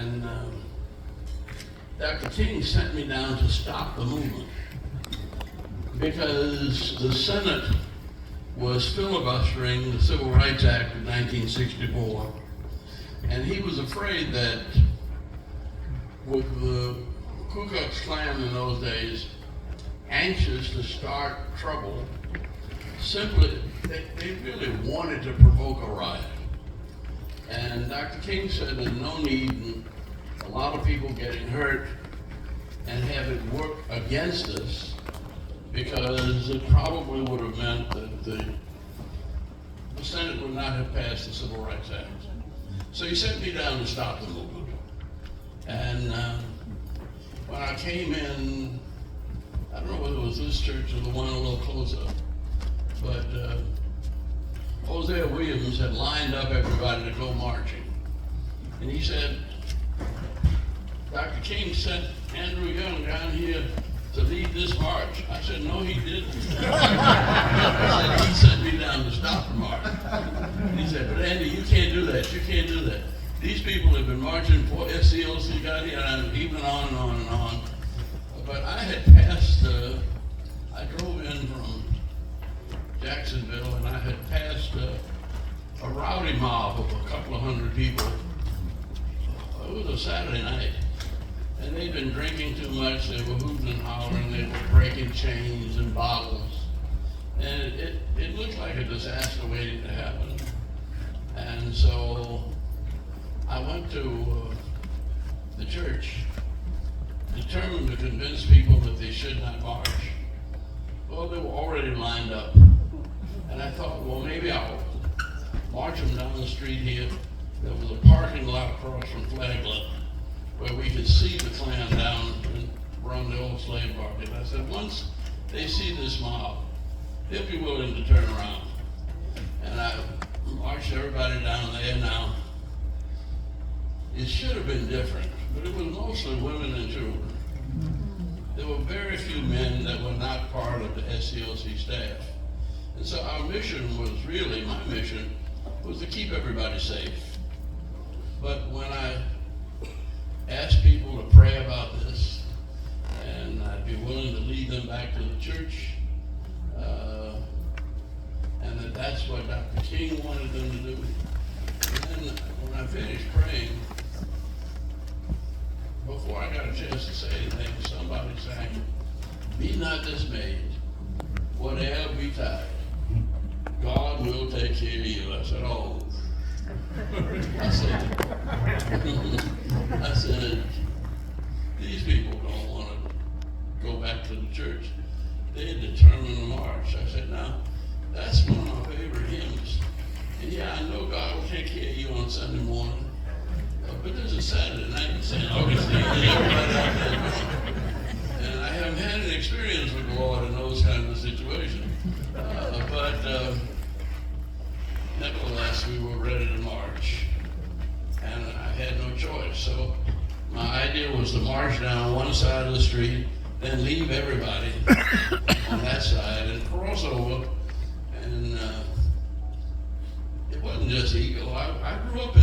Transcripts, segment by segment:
And Dr. King sent me down to stop the movement because the Senate was filibustering the Civil Rights Act of 1964, and he was afraid that with the Ku Klux Klan in those days anxious to start trouble, simply they really wanted to provoke a riot. And Dr. King said there's no need in a lot of people getting hurt and have it work against us, because it probably would have meant that the Senate would not have passed the Civil Rights Act. So he sent me down to stop the movement. And when I came in, I don't know whether it was this church or the one a little closer, but Hosea Williams had lined up everybody to go marching. And he said, Dr. King sent Andrew Young down here to lead this march. I said, no, he didn't. I said, he sent me down to stop the march. He said, but Andy, you can't do that. You can't do that. These people have been marching for SCLC got here, and even on and on and on. But I had passed, I drove in from Jacksonville, and I had passed a rowdy mob of a couple of hundred people. It was a Saturday night, and they'd been drinking too much. They were hooting and hollering. They were breaking chains and bottles, and it looked like a disaster waiting to happen. And so I went to the church, determined to convince people that they should not march. Well, they were already lined up. And I thought, well, maybe I'll march them down the street here. There was a parking lot across from Flagler where we could see the Klan down and run the old slave market. I said, once they see this mob, they'll be willing to turn around. And I marched everybody down there. Now, it should have been different, but it was mostly women and children. There were very few men that were not part of the SCLC staff. And so our mission was really, my mission, was to keep everybody safe. But when I asked people to pray about this, and I'd be willing to lead them back to the church, and that's what Dr. King wanted them to do. And then when I finished praying, before I got a chance to say anything, somebody sang, "Be not dismayed, whatever betide, God will take care of you." I said, oh. I said, these people don't want to go back to the church. They're determined to march. I said, now, that's one of my favorite hymns. And yeah, I know God will take care of you on Sunday morning. But there's a Saturday night in St. Augustine, and everybody out there. And I haven't had an experience with the Lord in those kinds of situations. But nevertheless, we were ready to march. And I had no choice. So my idea was to march down one side of the street, then leave everybody on that side and cross over. And it wasn't just ego. I grew up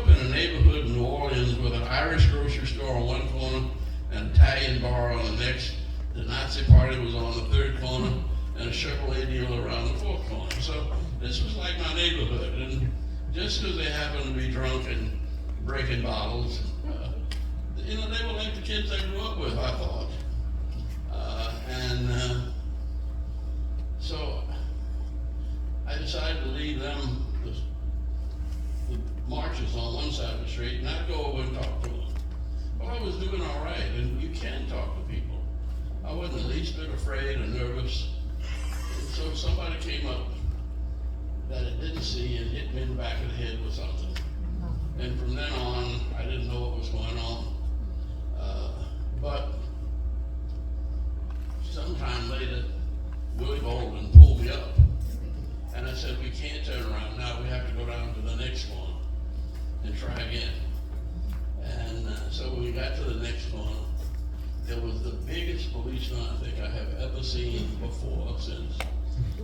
in a neighborhood in New Orleans with an Irish grocery store on one corner, an Italian bar on the next. The Nazi party was on the third corner, and a Chevrolet dealer around the fourth corner. So this was like my neighborhood. And just because they happened to be drunk and breaking bottles, they were like the kids I grew up with, I thought. So I decided to leave them the marches on one side of the street, and I'd go over and talk to them. Well, I was doing all right, and you can talk to people. I wasn't the least bit afraid or nervous. And so somebody came up that I didn't see and hit me in the back of the head with something. And from then on, I didn't know what was going on. But sometime later, Willie Bolden pulled me up. And I said, we can't turn around now. We have to go down to the next one and try again. And so when we got to the next one, there was the biggest policeman I think I have ever seen before or since.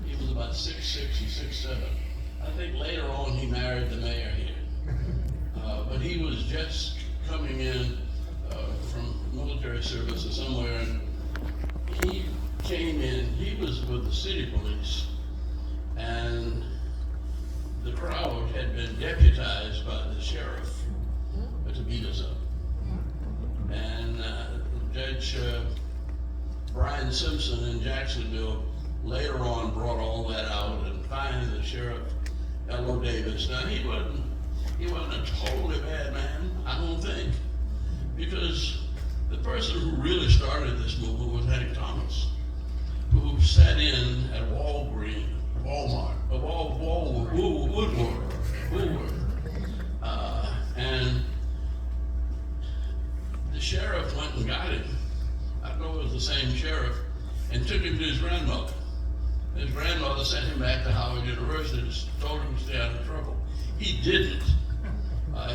He was about 6'6" or 6'7". I think later on he married the mayor here. but he was just coming in from military service or somewhere, and he came in. He was with the city police, and the crowd had been deputized by the sheriff to beat us up. And Judge Brian Simpson in Jacksonville later on brought all that out and fined the sheriff, L.O. Davis. Now he wasn't a totally bad man, I don't think, because the person who really started this movement was Hank Thomas, who sat in at Woodward, and the sheriff went and got him. I know it was the same sheriff, and took him to his grandmother. His grandmother sent him back to Howard University and told him to stay out of trouble. He didn't.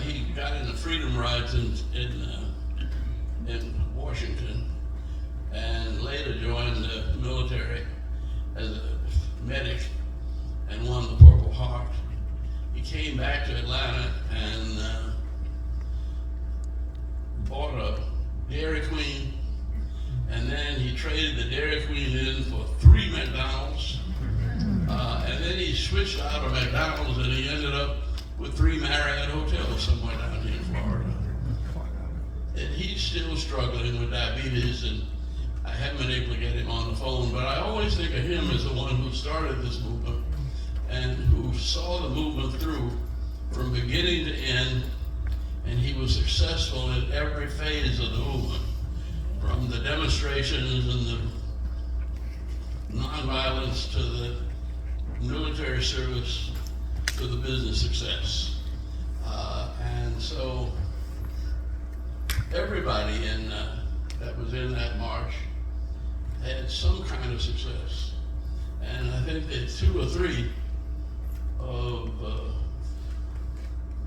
He got in the Freedom Rides in Washington, and later joined the military as a medic and won the Purple Heart. He came back to Atlanta and bought a Dairy Queen, and then he traded the Dairy Queen in for 3 McDonald's, and then he switched out of McDonald's and he ended up with 3 Marriott hotels somewhere down here in Florida. And he's still struggling with diabetes, and I haven't been able to get him on the phone, but I always think of him as the one who started this movement and who saw the movement through from beginning to end, and he was successful in every phase of the movement, from the demonstrations and the nonviolence to the military service to the business success. And so everybody that was in that march had some kind of success. And I think that 2 or 3 of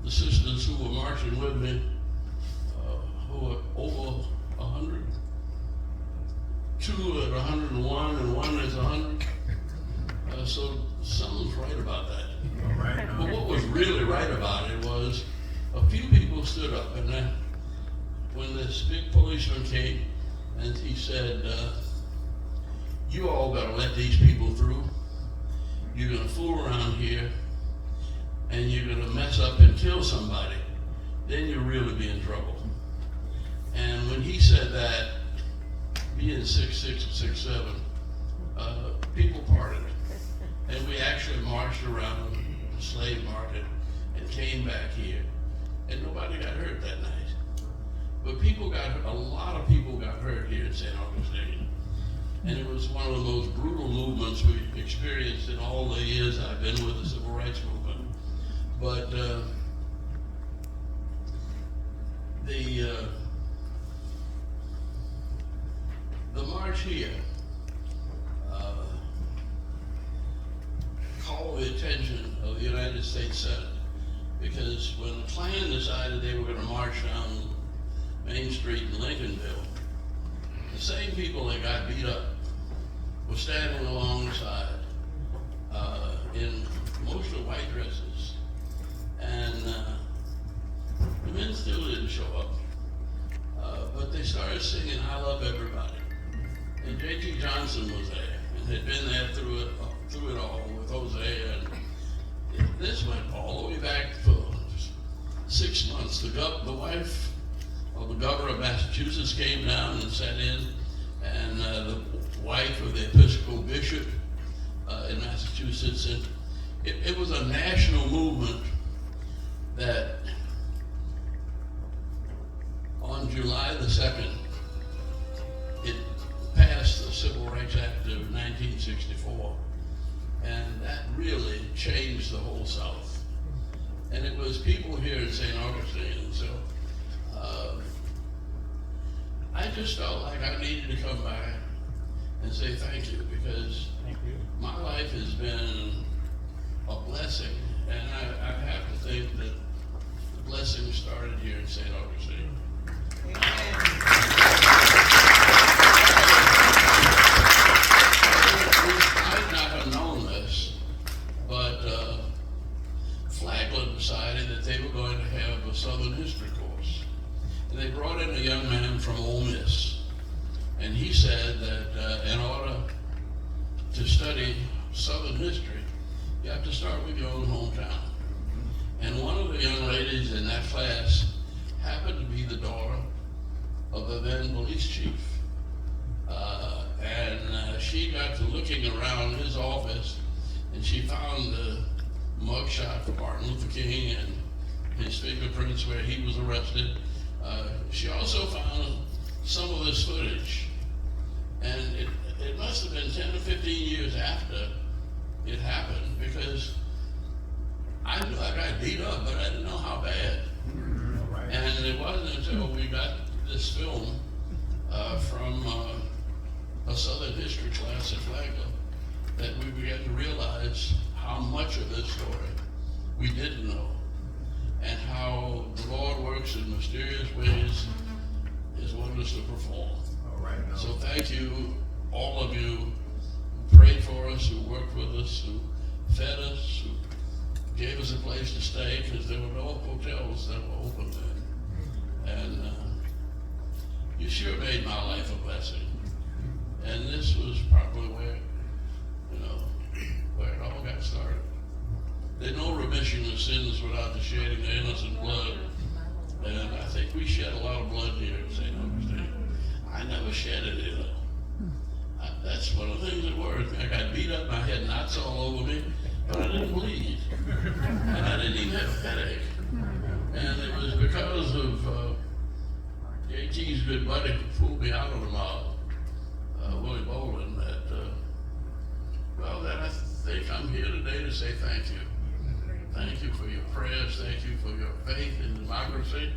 the sisters who were marching with me, who were over 100, 2 at 101 and 1 at 100. So something's right about that. Right. But what was really right about it was a few people stood up, and then when this big policeman came and he said, you all gotta let these people through. You're gonna fool around here and you're gonna mess up and kill somebody, then you'll really be in trouble. And when he said that, being 6'6", 6'7", people parted. And we actually marched around the slave market and came back here, and nobody got hurt that night. But a lot of people got hurt here in St. Augustine. And it was one of the most brutal movements we experienced in all the years I've been with the Civil Rights Movement. But the march here called the attention of the United States Senate, because when the Klan decided they were going to march down Main Street in Lincolnville, the same people that got beat up were standing alongside in mostly white dresses, and the men still didn't show up, but they started singing "I Love Everybody," and J.T. Johnson was there and had been there through it all with Hosea, and this went all the way back for 6 months. The wife of the governor of Massachusetts came down and sat in, and the wife of the Episcopal bishop in Massachusetts, and it was a national movement that on July the 2nd, it passed the Civil Rights Act of 1964, and that really changed the whole South. And it was people here in St. Augustine, so I just felt like I needed to come by and say thank you, because my life has been a blessing, and I have to think that the blessing started here in St. Augustine. I might not have known this, but Flagler decided that they were going to have a Southern said that in order to study Southern history, you have to start with your own hometown. And one of the young ladies in that class happened to be the daughter of the then police chief. And she got to looking around his office, and she found the mugshot for Martin Luther King and his fingerprints where he was arrested. She also found some of this footage, and it must have been 10 or 15 years after it happened, because I knew I got beat up, but I didn't know how bad. Right. And it wasn't until we got this film from a Southern history class at Flagler that we began to realize how much of this story we didn't know, and how the Lord works in mysterious ways, His wonders to perform. All right. So thank you, all of you who prayed for us, who worked with us, who fed us, who gave us a place to stay, because there were no hotels that were open then. And you sure made my life a blessing. And this was probably where, where it all got started. There's no remission of sins without the shedding of innocent blood. And I think we shed a lot of blood here at St. Augustine. I never shed it either. That's one of the things that worried me. I got beat up, I had knots all over me, but I didn't bleed. And I didn't even have a headache. And it was because of JT's good buddy who pulled me out of the mob, Willie Bolin, that I think I'm here today to say thank you. Thank you for your prayers. Thank you for your faith in democracy.